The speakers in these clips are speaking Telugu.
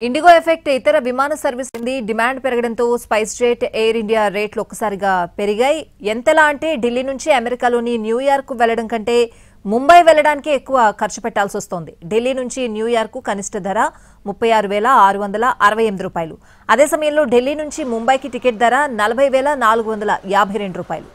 ఇండిగో ఎఫెక్ట్ ఇతర విమాన సర్వీస్ డిమాండ్ పెరగడంతో స్పైస్ జెట్ ఎయిర్ ఇండియా రేట్లు ఒక్కసారిగా పెరిగాయి. ఎంతలా అంటే ఢిల్లీ నుంచి అమెరికాలోని న్యూయార్క్ వెళ్లడం కంటే ముంబై వెళ్లడానికి ఎక్కువ ఖర్చు పెట్టాల్సి వస్తోంది. ఢిల్లీ నుంచి న్యూయార్క్ కనిష్ట ధర 36,668 రూపాయలు. అదే సమయంలో ఢిల్లీ నుంచి ముంబైకి టికెట్ ధర 40,452 రూపాయలు.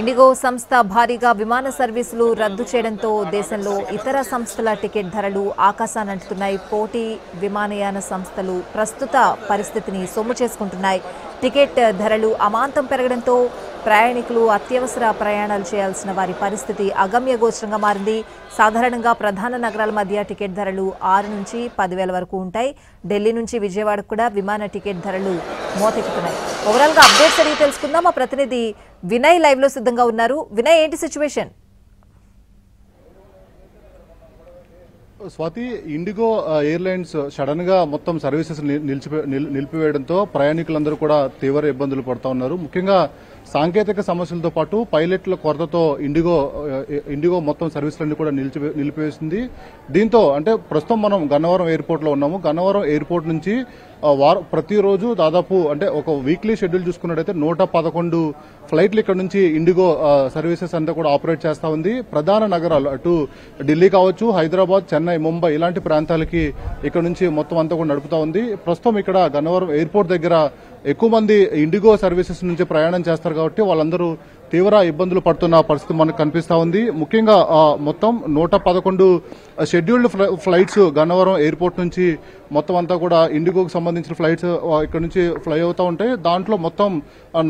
ఇండిగో సంస్థ భారీగా విమాన సర్వీసులు రద్దు చేయడంతో దేశంలో ఇతర సంస్థల టికెట్ ధరలు ఆకాశానంటున్నాయి. పోటీ విమానయాన సంస్థలు ప్రస్తుత పరిస్థితిని సొమ్ము చేసుకుంటున్నాయి. టికెట్ ధరలు అమాంతం పెరగడంతో ప్రయాణికులు అత్యవసర ప్రయాణాలు చేయాల్సిన వారి పరిస్థితి అగమ్యగోచరంగా మారింది. సాధారణంగా ప్రధాన నగరాల మధ్య టికెట్ ధరలు 6 నుంచి 10,000 వరకు ఉంటాయి. ఢిల్లీ నుంచి విజయవాడకు కూడా విమాన టికెట్ ధరలు మోతెక్కుతున్నాయి. ఓవరాల్ గా అప్డేట్స్ అడిగి తెలుసుకుందాం. మా ప్రతినిధి వినయ్ లైవ్ లో సిద్ధంగా ఉన్నారు. వినయ్, ఏంటి situation? Swathi, IndiGo airlines sudden గా మొత్తం సర్వీసెస్ నిలిపివేయడంతో ప్రయాణికులందరూ కూడా తీవ్ర ఇబ్బందులు పడుతూ ఉన్నారు. ముఖ్యంగా సాంకేతిక సమస్యలతో పాటు పైలట్ల కొరతతో ఇండిగో మొత్తం సర్వీసులన్నీ కూడా నిలిపివేసింది. దీంతో అంటే ప్రస్తుతం మనం గన్నవరం ఎయిర్పోర్ట్ లో ఉన్నాము. గన్నవరం ఎయిర్పోర్ట్ నుంచి ప్రతిరోజు దాదాపు అంటే ఒక వీక్లీ షెడ్యూల్ చూసుకున్నట్టయితే 111 ఫ్లైట్లు ఇక్కడ నుంచి ఇండిగో సర్వీసెస్ అంతా కూడా ఆపరేట్ చేస్తా ఉంది. ప్రధాన నగరాలు అటు ఢిల్లీ కావచ్చు, హైదరాబాద్, చెన్నై, ముంబై ఇలాంటి ప్రాంతాలకి ఇక్కడ నుంచి మొత్తం అంతా కూడా నడుపుతా ఉంది. ప్రస్తుతం ఇక్కడ గన్నవరం ఎయిర్పోర్ట్ దగ్గర ఎక్కువ మంది ఇండిగో సర్వీసెస్ నుంచి ప్రయాణం చేస్తారు కాబట్టి వాళ్ళందరూ తీవ్ర ఇబ్బందులు పడుతున్న పరిస్థితి మనకు కనిపిస్తా ఉంది. ముఖ్యంగా మొత్తం 111 షెడ్యూల్డ్ ఫ్లైట్స్ గన్నవరం ఎయిర్పోర్ట్ నుంచి మొత్తం అంతా కూడా ఇండిగోకి సంబంధించిన ఫ్లైట్స్ ఇక్కడ నుంచి ఫ్లై అవుతూ ఉంటాయి. దాంట్లో మొత్తం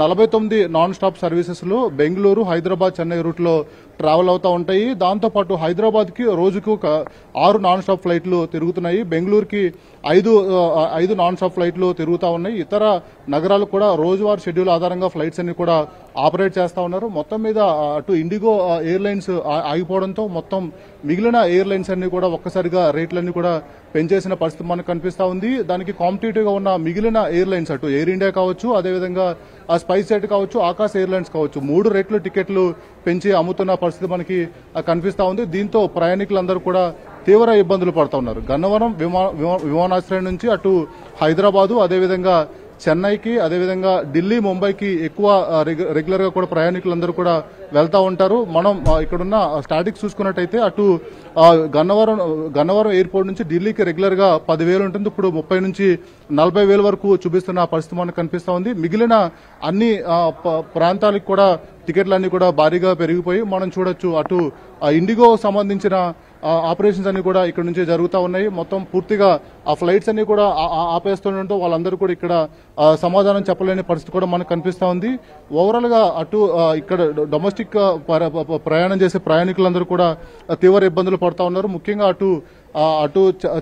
49 నాన్ స్టాప్ సర్వీసెస్లు బెంగళూరు, హైదరాబాద్, చెన్నై రూట్లో ట్రావెల్ అవుతూ ఉంటాయి. దాంతోపాటు హైదరాబాద్ కి రోజుకు 6 నాన్ స్టాప్ ఫ్లైట్లు తిరుగుతున్నాయి. బెంగళూరుకి 5 నాన్ స్టాప్ ఫ్లైట్లు తిరుగుతూ ఉన్నాయి. ఇతర నగరాలకు కూడా రోజువారీ షెడ్యూల్ ఆధారంగా ఫ్లైట్స్ అన్ని కూడా ఆపరేట్ చేస్తా ఉన్నారు. మొత్తం మీద అటు ఇండిగో ఎయిర్లైన్స్ ఆగిపోవడంతో మొత్తం మిగిలిన ఎయిర్లైన్స్ అన్ని కూడా ఒక్కసారిగా రేట్లన్నీ కూడా పెంచేసిన పరిస్థితి మనకు కనిపిస్తా ఉంది. దానికి కాంపిటేటివ్ గా ఉన్న మిగిలిన ఎయిర్లైన్స్ అటు ఎయిర్ ఇండియా కావచ్చు, అదేవిధంగా స్పైస్ జెట్ కావచ్చు, ఆకాశ్ ఎయిర్లైన్స్ కావచ్చు 3 రెట్లు టికెట్లు పెంచి అమ్ముతున్న పరిస్థితి మనకి కనిపిస్తా ఉంది. దీంతో ప్రయాణికులందరూ కూడా తీవ్ర ఇబ్బందులు పడుతూ ఉన్నారు. గన్నవరం విమానాశ్రయం నుంచి అటు హైదరాబాదు, అదేవిధంగా చెన్నైకి, అదేవిధంగా ఢిల్లీ, ముంబైకి ఎక్కువ రెగ్యులర్ గా కూడా ప్రయాణికులందరూ వెళ్తా ఉంటారు. మనం ఇక్కడున్న స్టాటిక్స్ చూసుకున్నట్టయితే అటు గన్నవరం ఎయిర్పోర్ట్ నుంచి ఢిల్లీకి రెగ్యులర్ గా 10,000 ఉంటుంది. ఇప్పుడు 30 నుంచి 40,000 వరకు చూపిస్తున్న పరిస్థితి మనకు కనిపిస్తా ఉంది. మిగిలిన అన్ని ప్రాంతాలకు కూడా టికెట్లన్నీ కూడా భారీగా పెరిగిపోయి మనం చూడొచ్చు. అటు ఇండిగో సంబంధించిన ఆపరేషన్స్ అన్ని కూడా ఇక్కడ నుంచి జరుగుతూ ఉన్నాయి. మొత్తం పూర్తిగా ఆ ఫ్లైట్స్ అన్ని కూడా ఆపేస్తుండటంతో వాళ్ళందరూ కూడా ఇక్కడ సమాధానం చెప్పలేని పరిస్థితి కూడా మనకు కనిపిస్తా ఉంది. ఓవరాల్ గా అటు ఇక్కడ డొమెస్టిక్ ప్రయాణం చేసే ప్రయాణికులందరూ కూడా తీవ్ర ఇబ్బందులు పడుతూ ఉన్నారు. ముఖ్యంగా అటు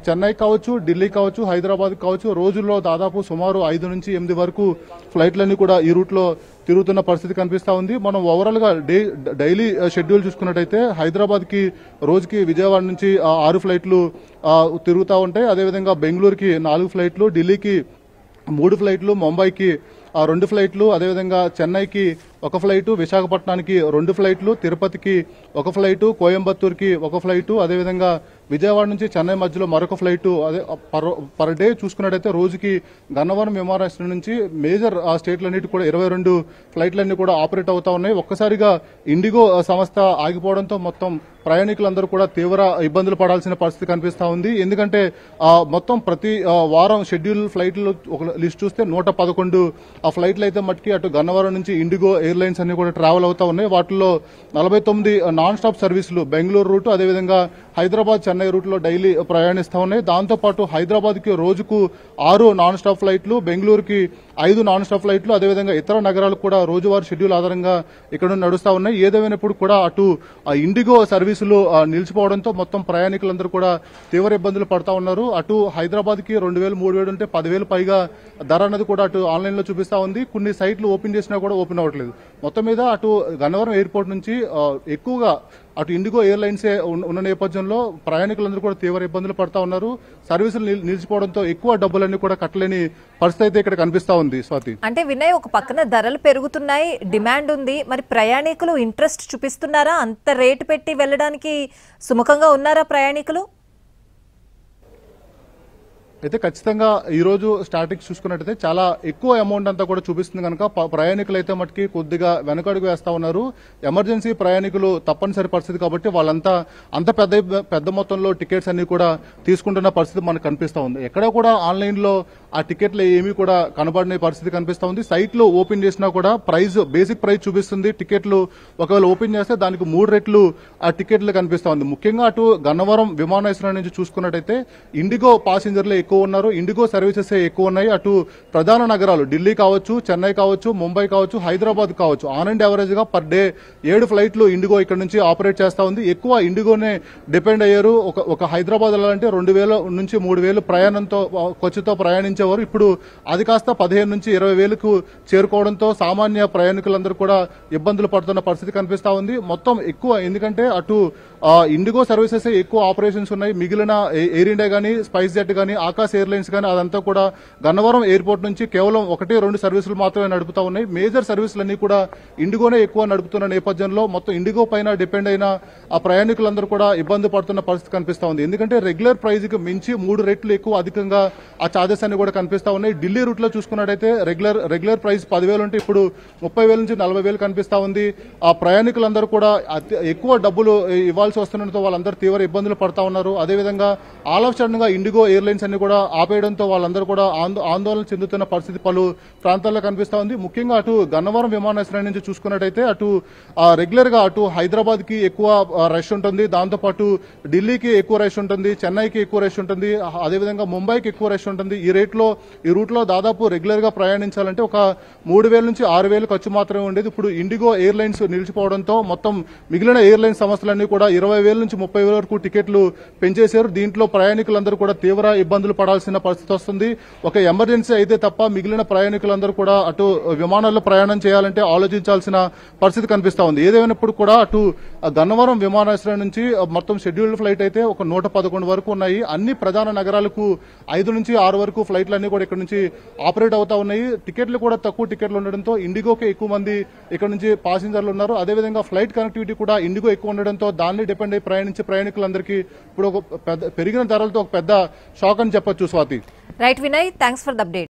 చెన్నై కావచ్చు, ఢిల్లీ కావచ్చు, హైదరాబాద్ కావచ్చు రోజుల్లో దాదాపు సుమారు 5 నుంచి 8 వరకు ఫ్లైట్లన్నీ కూడా ఈ రూట్ లో తిరుగుతున్న పరిస్థితి కనిపిస్తా ఉంది. మనం ఓవరాల్ గా డైలీ షెడ్యూల్ చూసుకున్నట్టయితే హైదరాబాద్ కి రోజుకి విజయవాడ నుంచి 6 ఫ్లైట్లు తిరుగుతూ ఉంటాయి. అదేవిధంగా బెంగళూరుకి 4 ఫ్లైట్లు, ఢిల్లీకి 3 ఫ్లైట్లు, ముంబైకి 2 ఫ్లైట్లు, అదేవిధంగా చెన్నైకి 1 ఫ్లైటు, విశాఖపట్నానికి 2 ఫ్లైట్లు, తిరుపతికి 1 ఫ్లైటు, కోయంబత్తూరుకి 1 ఫ్లైటు, అదేవిధంగా విజయవాడ నుంచి చెన్నై మధ్యలో మరొక ఫ్లైటు. అదే పర్ డే చూసుకున్నట్టయితే రోజుకి గన్నవరం విమానాశ్రయం నుంచి మేజర్ స్టేట్లన్నిటి కూడా 22 ఫ్లైట్లన్నీ కూడా ఆపరేట్ అవుతా ఉన్నాయి. ఒక్కసారిగా ఇండిగో సంస్థ ఆగిపోవడంతో మొత్తం ప్రయాణికులందరూ కూడా తీవ్ర ఇబ్బందులు పడాల్సిన పరిస్థితి కనిపిస్తా ఉంది. ఎందుకంటే మొత్తం ప్రతి వారం షెడ్యూల్ ఫ్లైట్లు ఒక లిస్ట్ చూస్తే 111 ఫ్లైట్లు అయితే మట్టుకి అటు గన్నవరం నుంచి ఇండిగో ఎయిర్లైన్స్ అన్ని కూడా ట్రావెల్ అవుతా ఉన్నాయి. వాటిల్లో 49 నాన్ స్టాప్ సర్వీసులు బెంగళూరు రూట్, అదేవిధంగా హైదరాబాద్, చెన్నై రూట్ లో డైలీ ప్రయాణిస్తా ఉన్నాయి. దాంతోపాటు హైదరాబాద్ కి రోజుకు 6 నాన్ స్టాప్ ఫ్లైట్లు, బెంగళూరుకి 5 నాన్ స్టాప్ ఫ్లైట్లు, అదేవిధంగా ఇతర నగరాలకు కూడా రోజువారీ షెడ్యూల్ ఆధారంగా ఇక్కడ నడుస్తా ఉన్నాయి. ఏదేమైనప్పుడు కూడా అటు ఇండిగో సర్వీసులు నిలిచిపోవడంతో మొత్తం ప్రయాణికులందరూ కూడా తీవ్ర ఇబ్బందులు పడతా ఉన్నారు. అటు హైదరాబాద్ కి 2,000, 3,000 ఉంటే 10,000 పైగా ధర అన్నది కూడా అటు ఆన్లైన్ లో చూపిస్తున్న కనిపిస్తా ఉంది. కొన్ని సైట్లు ఓపెన్ చేసినా కూడా ఓపెన్ అవ్వట్లేదు. మొత్తం మీద అటు గన్నవరం ఎయిర్పోర్ట్ నుంచి ఎక్కువగా అటు ఇండిగో ఎయిర్లైన్సే ఉన్న నేపథ్యంలో ప్రయాణికులందరూ కూడా తీవ్ర ఇబ్బందులు పడతా ఉన్నారు. సర్వీసులు నిలిచిపోవడంతో ఎక్కువ డబ్బులన్నీ కూడా కట్టలేని పరిస్థితి అయితే ఇక్కడ కనిపిస్తా ఉంది. స్వాతి, అంటే వినయ్, ఒక పక్కన ధరలు పెరుగుతున్నాయి, డిమాండ్ ఉంది, మరి ప్రయాణికులు ఇంట్రెస్ట్ చూపిస్తున్నారా? అంత రేటు పెట్టి వెళ్ళడానికి సుముఖంగా ఉన్నారా ప్రయాణికులు? అయితే ఖచ్చితంగా ఈ రోజు స్టాటిక్స్ చూసుకున్నట్టయితే చాలా ఎక్కువ అమౌంట్ అంతా కూడా చూపిస్తుంది కనుక ప్రయాణికులు అయితే మటుకి కొద్దిగా వెనకడుగు వేస్తా ఉన్నారు. ఎమర్జెన్సీ ప్రయాణికులు తప్పనిసరి పరిస్థితి కాబట్టి వాళ్ళంతా అంత పెద్ద మొత్తంలో టికెట్స్ అన్ని కూడా తీసుకుంటున్న పరిస్థితి మనకు కనిపిస్తా ఉంది. ఎక్కడ కూడా ఆన్లైన్ లో ఆ టికెట్లు ఏమీ కూడా కనబడని పరిస్థితి కనిపిస్తా ఉంది. సైట్లు ఓపెన్ చేసినా కూడా బేసిక్ ప్రైస్ చూపిస్తుంది. టికెట్లు ఒకవేళ ఓపెన్ చేస్తే దానికి 3 రెట్లు ఆ టికెట్లు కనిపిస్తా ఉంది. ముఖ్యంగా అటు గన్నవరం విమానాశ్రయం నుంచి చూసుకున్నట్టయితే ఇండిగో ప్యాసింజర్లు ఎక్కువ ఉన్నారు, ఇండిగో సర్వీసెస్ ఎక్కువ ఉన్నాయి. అటు ప్రధాన నగరాలు ఢిల్లీ కావచ్చు, చెన్నై కావచ్చు, ముంబై కావచ్చు, హైదరాబాద్ కావచ్చు, ఆన్ అండ్ యావరేజ్ గా పర్ డే 7 ఫ్లైట్లు ఇండిగో ఇక్కడ నుంచి ఆపరేట్ చేస్తా ఉంది. ఎక్కువ ఇండిగోనే డిపెండ్ అయ్యారు. ఒక హైదరాబాద్ వెళ్ళాలంటే 2000 నుంచి 3000 ప్రయాణంతో ఖర్చుతో ప్రయాణించేవారు. ఇప్పుడు అది కాస్త 15 నుంచి 20,000కు చేరుకోవడంతో సామాన్య ప్రయాణికులందరూ కూడా ఇబ్బందులు పడుతున్న పరిస్థితి కనిపిస్తా ఉంది. మొత్తం ఎక్కువ ఎందుకంటే అటు ఇండిగో సర్వీసెస్ ఎక్కువ ఆపరేషన్స్ ఉన్నాయి. మిగిలిన ఎయిర్ ఇండియా గానీ, స్పైస్ జెట్ గానీ, ఆకాశ్ ఎయిర్లైన్స్ కానీ అదంతా కూడా గన్నవరం ఎయిర్పోర్ట్ నుంచి కేవలం 1-2 సర్వీసులు మాత్రమే నడుపుతా ఉన్నాయి. మేజర్ సర్వీసులన్నీ కూడా ఇండిగోనే ఎక్కువ నడుపుతున్న నేపథ్యంలో మొత్తం ఇండిగో పైన డిపెండ్ అయిన ఆ ప్రయాణికులందరూ కూడా ఇబ్బంది పడుతున్న పరిస్థితి కనిపిస్తా ఉంది. ఎందుకంటే రెగ్యులర్ ప్రైస్ కి మించి 3 రెట్లు ఎక్కువ అధికంగా ఆ చార్జెస్ అన్ని కూడా కనిపిస్తా ఉన్నాయి. ఢిల్లీ రూట్ లో చూసుకున్నట్టయితే రెగ్యులర్ ప్రైస్ 10,000 ఉంటే ఇప్పుడు 30,000 నుంచి 40,000 కనిపిస్తా ఉంది. ఆ ప్రయాణికులందరూ కూడా ఎక్కువ డబ్బులు ఇవ్వాల్సి వస్తుండటంతో వాళ్ళందరూ తీవ్ర ఇబ్బందులు పడతా ఉన్నారు. అదేవిధంగా ఆల్ ఆఫ్ సడన్ గా ఇండిగో ఎయిర్లైన్స్ అన్ని కూడా ఆపేయడంతో వాళ్ళందరూ కూడా ఆందోళన చెందుతున్న పరిస్థితి పలు ప్రాంతాల్లో కనిపిస్తా ఉంది. ముఖ్యంగా అటు గన్నవరం విమానాశ్రయం నుంచి చూసుకున్నట్టయితే అటు రెగ్యులర్ గా అటు హైదరాబాద్ కి ఎక్కువ రష్ ఉంటుంది, దాంతోపాటు ఢిల్లీకి ఎక్కువ రష్ ఉంటుంది, చెన్నైకి ఎక్కువ రష్ ఉంటుంది, అదేవిధంగా ముంబైకి ఎక్కువ రష్ ఉంటుంది. ఈ రూట్ లో దాదాపు రెగ్యులర్ గా ప్రయాణించాలంటే ఒక 3,000 నుంచి 6,000 ఖర్చు మాత్రమే ఉండేది. ఇప్పుడు ఇండిగో ఎయిర్లైన్స్ నిలిచిపోవడంతో మొత్తం మిగిలిన ఎయిర్లైన్స్ సంస్థలన్నీ కూడా 20,000 నుంచి 30,000 వరకు టికెట్లు పెంచేశారు. దీంట్లో ప్రయాణికులందరూ కూడా తీవ్ర ఇబ్బందులు పడాల్సిన పరిస్థితి వస్తుంది. ఒక ఎమర్జెన్సీ అయితే తప్ప మిగిలిన ప్రయాణికులందరూ కూడా అటు విమానాల్లో ప్రయాణం చేయాలంటే ఆలోచించాల్సిన పరిస్థితి కనిపిస్తా ఉంది. ఏదేమైనప్పుడు కూడా అటు గన్నవరం విమానాశ్రయం నుంచి మొత్తం షెడ్యూల్డ్ ఫ్లైట్ అయితే ఒక 111 వరకు ఉన్నాయి. అన్ని ప్రధాన నగరాలకు 5 నుంచి 6 వరకు ఫ్లైట్లు అన్ని కూడా ఇక్కడ నుంచి ఆపరేట్ అవుతా ఉన్నాయి. టికెట్లు కూడా తక్కువ టికెట్లు ఉండడంతో ఇండిగోకే ఎక్కువ మంది ఇక్కడ నుంచి ప్యాసింజర్లు ఉన్నారు. అదేవిధంగా ఫ్లైట్ కనెక్టివిటీ కూడా ఇండిగో ఎక్కువ ఉండడంతో దాన్ని డిపెండ్ అయ్యి ప్రయాణించే ప్రయాణికులందరికీ ఇప్పుడు ఒక పెరిగిన ధరలతో ఒక పెద్ద షాక్ అని చెప్పొచ్చు. Swathi, right Vinay, thanks for the update.